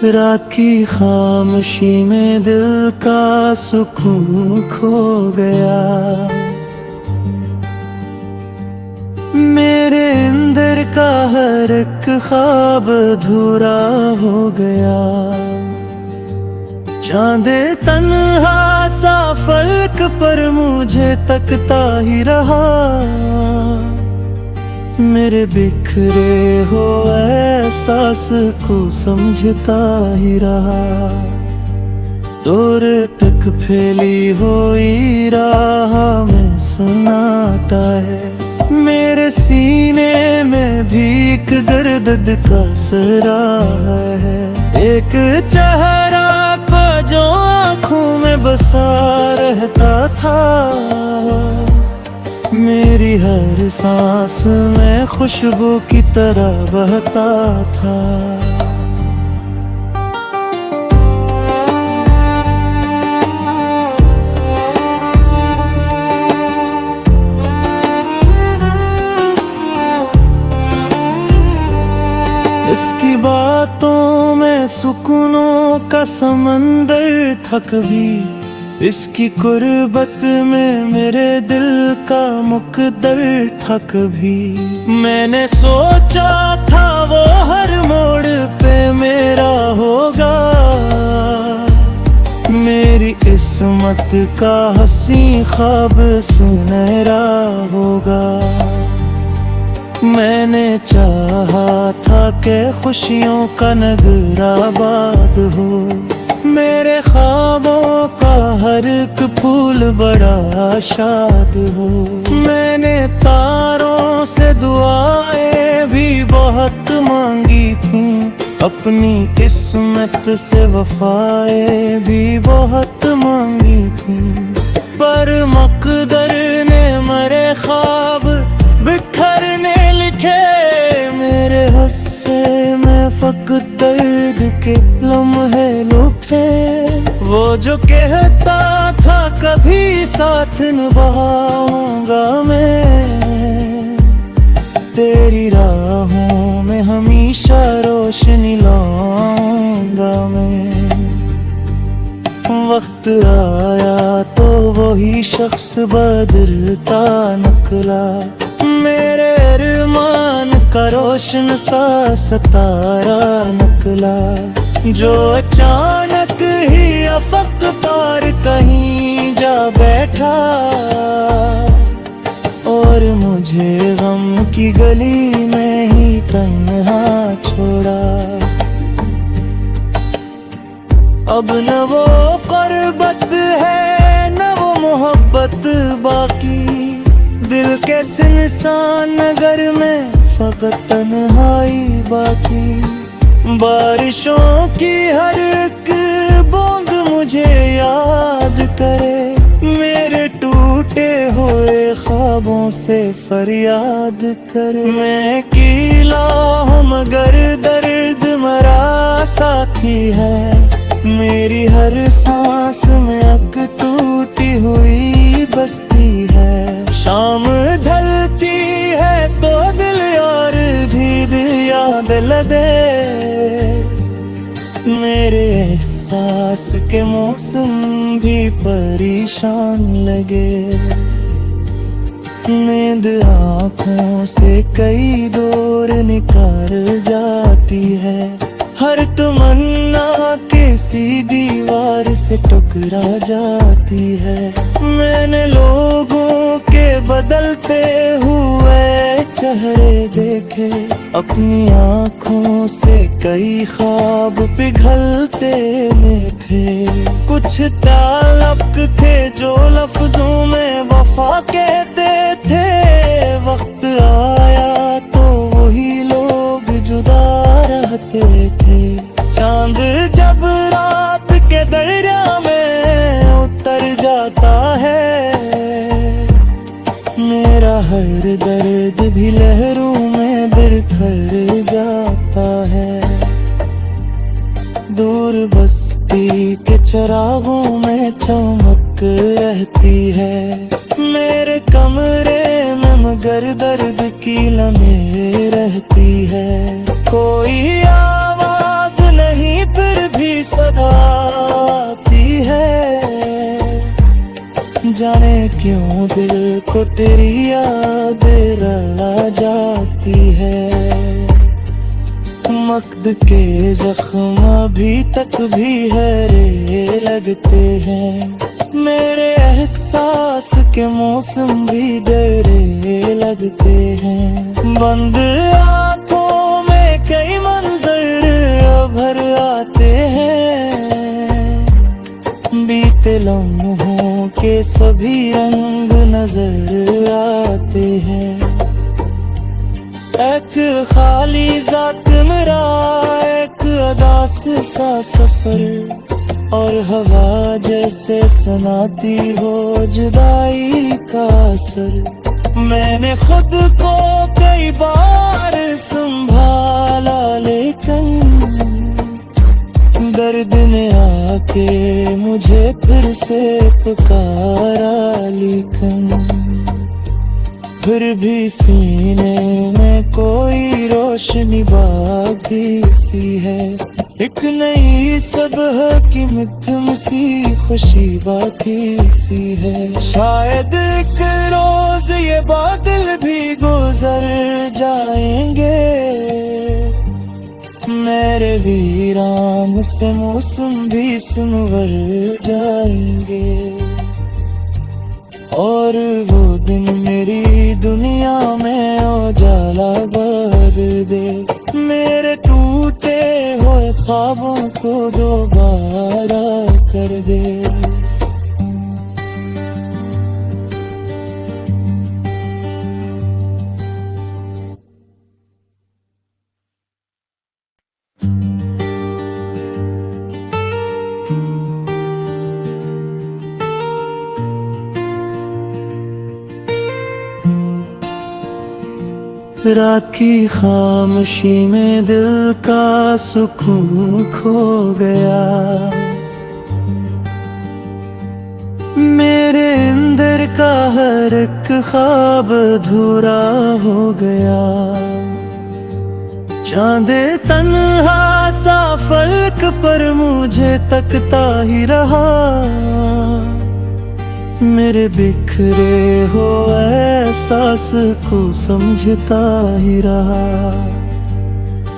रात की खामोशी में दिल का सुकून खो गया। मेरे अंदर का हर एक ख्वाब अधूरा हो गया। चांदे तन्हा सा फलक पर मुझे तकता ही रहा। मेरे बिखरे हो एहसास को समझता ही रहा। दूर तक फैली हुई राह में सन्नाटा है। मेरे सीने में भी एक दर्द का सरा है। एक चेहरा को जो आँखों में बसा रहता था। मेरी हर सांस में खुशबू की तरह बहता था। इसकी बातों में सुकूनों का समंदर था कभी। इसकी कुर्बत में मेरे दिल का मुकद्दर था कभी। मैंने सोचा था वो हर मोड़ पे मेरा होगा। मेरी किस्मत का हंसी ख्वाब सुनहरा होगा। मैंने चाहा था कि खुशियों का नगर आबाद हो। मेरे ख्वाबों का हर एक फूल बड़ा शाद हो। मैंने तारों से दुआएं भी बहुत मांगी थी। अपनी किस्मत से वफाएं भी बहुत मांगी थी। पर मकदर ने मेरे ख्वाब बिखरने लिखे। मेरे हिस्से में फकत दर्द के लम्हे लुटे। वो जो कहता था कभी साथ निभाऊंगा मैं। तेरी राहों में हमेशा रोशनी लाऊंगा मैं। वक्त आया तो वही शख्स बदलता निकला। मेरे अरमान का रोशन सा सितारा निकला। जो अचानक ही अफक पार कहीं जा बैठा। और मुझे गम की गली में ही तन्हा छोड़ा। अब न वो कुर्बत है न वो मोहब्बत बाकी। दिल के सुनसान नगर में फकत तन्हाई बाकी। बारिशों की हर एक बूंद मुझे याद करे। मेरे टूटे हुए ख्वाबों से फरियाद करे। मैं अकेला हूँ मगर दर्द मरा साथी है। मेरी हर सांस में एक टूटी हुई बस्ती है। शाम ढलती है तो दिल यार धीर याद लगे। मेरे एहसास के मौसम भी परेशान लगे। नींद आँखों से कई दूर निकाल जाती है। हर तमन्ना किसी दीवार से टकरा जाती है। मैंने लोगों के बदलते हुए चेहरे देखे। अपनी आँखों से कई ख्वाब पिघलते में थे। कुछ ताल्लुक थे जो लफ्जों में वफा कहते थे। वक्त आया तो वही लोग जुदा रहते थे। चांद जब रात के दरिया में उतर जाता है। मेरा हर दर्द भी लहरों में बिखर जाता है। दूर बस्ती के चिरागों में चमक रहती है। मेरे कमरे में मगर दर्द की लम्हे रहती है। कोई आवाज नहीं फिर सदा आती है, जाने क्यों दिल को तेरी याद रुला जाती है। मक्द के जख्म अभी तक भी हरे लगते हैं, मेरे एहसास के मौसम भी डरे लगते हैं। बंद आँखों में कई मंजर भर आते हैं, बीते लम्हों के सभी रंग नजर आते हैं। एक खाली ज़ात मेरा, एक अदास सा सफर, और हवा जैसे सुनाती हो जुदाई का असर। मैंने खुद को कई बार संभाला, लेकिन दर्द ने आके मुझे फिर से पुकारा, लेकिन फिर भी सीने में कोई रोशनी बाकी सी है। एक नई सुबह की मध्यम सी खुशी बाकी सी है। शायद एक रोज ये बादल भी गुजर जाएंगे, मेरे वीरान से मौसम भी संवर जाएंगे, और वो दिन मेरी दुनिया में उजाला भर दे, मेरे टूटे हुए ख्वाबों को दोबारा कर दे। रात की खामोशी में दिल का सुकून खो गया, मेरे अंदर का हर एक ख्वाब अधूरा हो गया। चांदे तन्हा सा फलक पर मुझे तकता ही रहा, मेरे बिखरे हो एहसास को समझता ही रहा।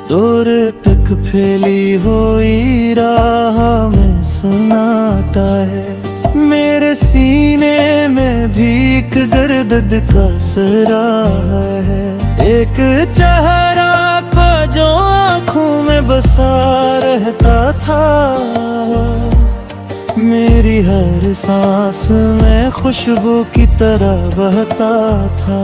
दूर तक फैली हुई राह में सन्नाटा है, मेरे सीने में भी एक दर्द का सरा है। एक चेहरा का जो आँखों में बसा रहता था, मेरी हर सांस में खुशबू की तरह बहता था।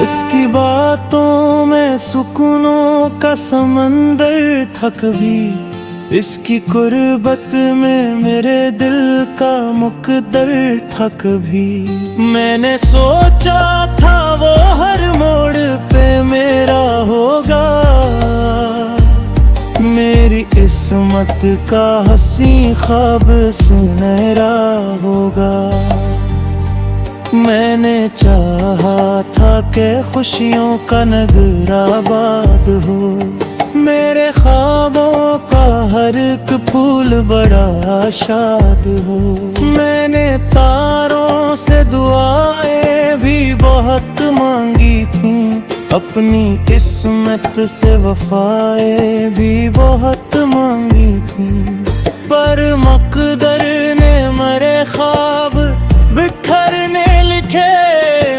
इसकी बातों में सुकूनों का समंदर था कभी, इसकी कुर्बत में मेरे दिल का मुकद्दर था कभी। मैंने सोचा था वो हर मोड़ पे मेरा होगा, मेरी किस्मत का हंसी ख्वाब सुनहरा होगा। मैंने चाहा था कि खुशियों का नगर आबाद हो, मेरे ख्वाबों का हर एक फूल बड़ा शाद हो। मैंने तारों से दुआएं भी बहुत मांगी थी, अपनी किस्मत से वफाएं भी बहुत मांगी थी, पर मकदर ने मरे ख्वाब बिखरने लिखे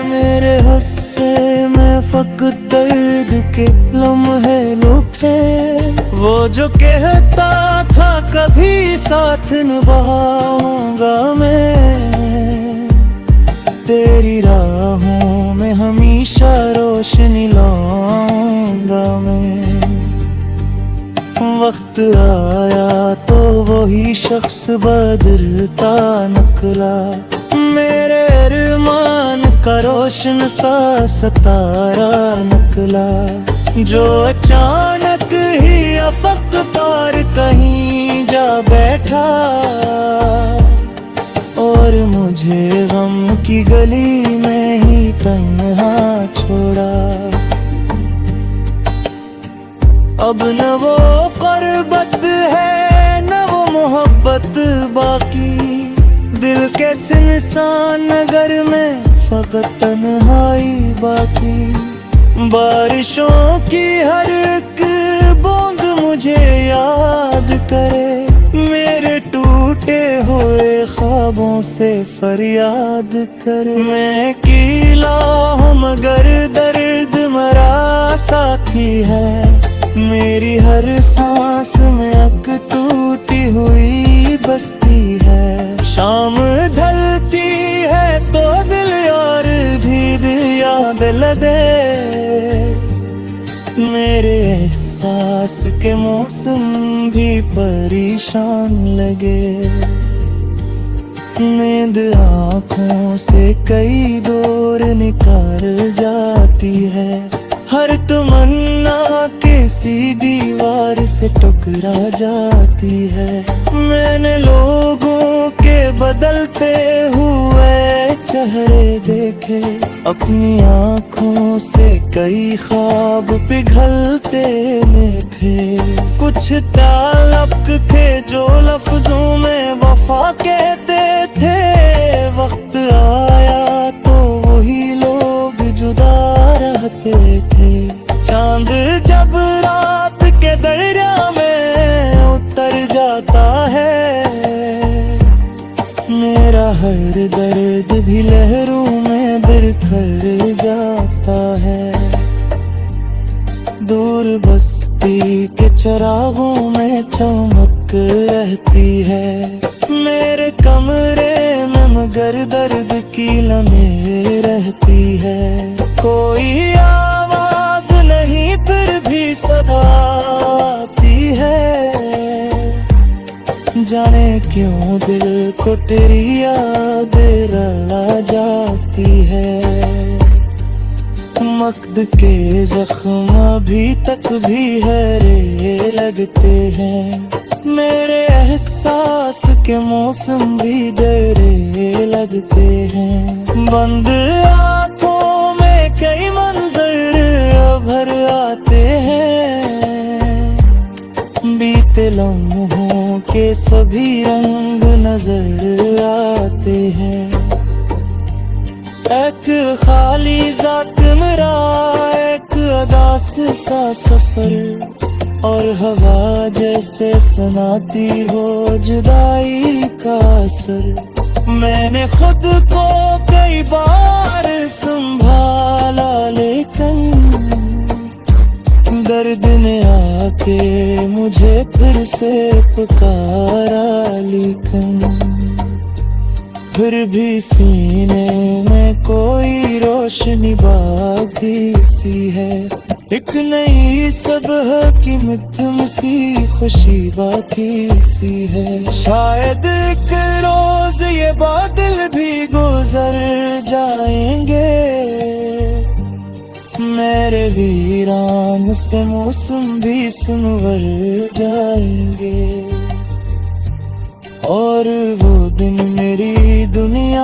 मेरे हिस्से में। फकत दर्द के लम्हे लुटे, वो जो कहता था कभी साथ निभाऊंगा मैं, तेरी राहों में हमेशा रोशनी लाऊंगा मैं। वक्त आया तो वही शख्स बदलता निकला, मेरे अरमान का रोशन सा सितारा निकला, जो अचानक एक ही अफक पार कहीं जा बैठा, और मुझे गम की गली में ही तन्हा छोड़ा। अब न वो क़ुर्बत है न वो मोहब्बत बाकी, दिल के सिनसान नगर में फकत तन्हाई बाकी। बारिशों की हर एक बूंद मुझे याद करे, मेरे टूटे हुए ख्वाबों से फरियाद करे। मैं कीला हूँ मगर दर्द मरा साथी है, मेरी हर सांस में एक टूटी हुई बस्ती है। शाम ढलती है तो दिल यार धीर याद लगे, मेरे एहसास के मौसम भी परेशान लगे। नींद आँखों से कई दौर निकाल जाती है, हर तमन्ना किसी दीवार से टकरा जाती है। मैंने लोगों के बदलते हुए चेहरे देखे, अपनी आँखों से कई ख्वाब पिघलते में थे। कुछ ताल्लुक थे जो लफ्जों में वफा कहते थे, वक्त आया तो वही लोग जुदा रहते थे। चांद जब रात के दरिया में उतर जाता है, मेरा हर दर्द भी लहरों में बिखर जाता है। दूर बस्ती के चरागों में चमक रहती है, मेरे कमरे में मगर दर्द की लम्हें रहती है। कोई आवाज नहीं फिर भी सदा आती है, जाने क्यों दिल को तेरी याद रुला जाती है। मक्द के जख्म अभी तक भी हरे लगते हैं, मेरे एहसास के मौसम भी डरे लगते हैं। बंद आँखों में कई मंजर भर आते हैं, बीते लम्हों के सभी रंग नजर आते हैं। एक खाली ज़ाकमरा एक अदास सा सफर, और हवा जैसे सुनाती हो जुदाई का असर। मैंने खुद को कई बार संभाला, लेकिन दर्द ने आके मुझे फिर से पुकारा। लेकिन फिर भी सीने में कोई रोशनी बाकी सी है, एक नई सुबह की मध्यम सी खुशी बाकी सी है। शायद एक रोज ये बादल भी गुजर जाएंगे, मेरे वीरान से मौसम भी संवर जाएंगे, और वो दिन मेरी दुनिया